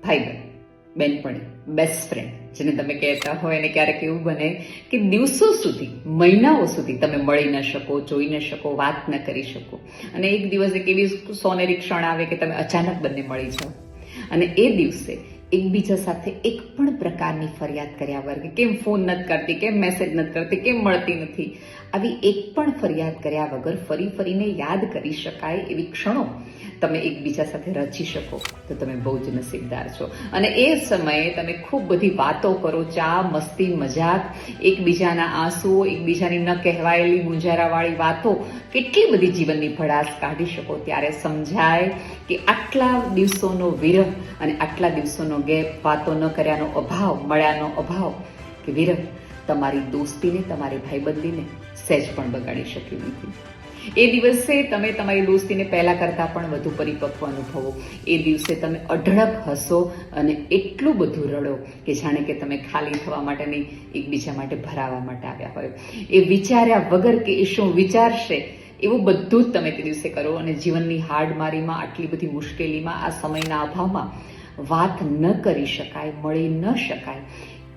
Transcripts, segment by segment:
ભાઈબંધ, બેનપણી, best friend જેને તમે કહેતા હોય, અને ક્યારેક એવું બને કે દિવસો સુધી, મહિનાઓ સુધી તમે મળી ન શકો, જોઈ ન શકો, વાત ન કરી શકો, અને એક દિવસ એક એવી સોનેરી ક્ષણ આવે કે તમે અચાનક બંને મળી જાઓ, અને એ દિવસે એકબીજા સાથે એક પણ પ્રકારની ફરિયાદ કર્યા વગર, કેમ ફોન નથી કરતી, કેમ મેસેજ નથી કરતી, કેમ મળતી નથી, આવી એક પણ ફરિયાદ કર્યા વગર ફરી ફરીને યાદ કરી શકાય એવી ક્ષણો તમે એકબીજા સાથે રચી શકો તો તમે બહુ જ નસીબદાર છો. અને એ સમયે તમે ખૂબ બધી વાતો કરો, ચા, મસ્તી, મજાક, એકબીજાના આંસુઓ, એકબીજાની ન કહેવાયેલી ગુંજારાવાળી વાતો, કેટલી બધી જીવનની ભડાસ કાઢી શકો. ત્યારે સમજાય કે આટલા દિવસોનો વિરહ અને આટલા દિવસોનો ગેપ, વાતો ન કર્યાનો અભાવ, મળ્યાનો અભાવ કે વિરહ તમારી દોસ્તીને, તમારી ભાઈબંધીને સહેજ પણ બગાડી શક્યું નથી. એ દિવસે તમે તમારી દોસ્તીને પહેલા કરતાં પણ વધુ પરિપક્વ અનુભવો. એ દિવસે તમે અઢળક હસો અને એટલું બધું રડો કે જાણે કે તમે ખાલી થવા માટે નહીં, એકબીજા માટે ભરાવા માટે આવ્યા હોય. એ વિચાર્યા વગર કે એ શું વિચારશે એવું બધું જ તમે તે દિવસે કરો. અને જીવનની હાડમારીમાં, આટલી બધી મુશ્કેલીમાં, આ સમયના અભાવમાં વાત ન કરી શકાય, મળી ન શકાય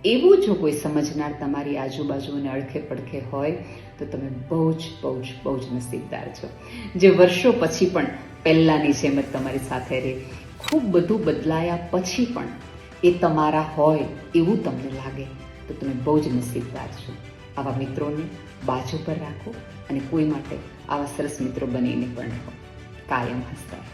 એવું જો કોઈ સમજનાર તમારી આજુબાજુ અને અડખે પડખે હોય તો તમે બહુ જ નસીબદાર છો. જે વર્ષો પછી પણ પહેલાંની જેમ જ તમારી સાથે રહે, ખૂબ બધું બદલાયા પછી પણ એ તમારા હોય એવું તમને લાગે તો તમે બહુ જ નસીબદાર છો. આવા મિત્રોને બાજુ પર રાખો અને કોઈ માટે આવા સરસ મિત્રો બનીને પણ રહો. કાયમ હસતા.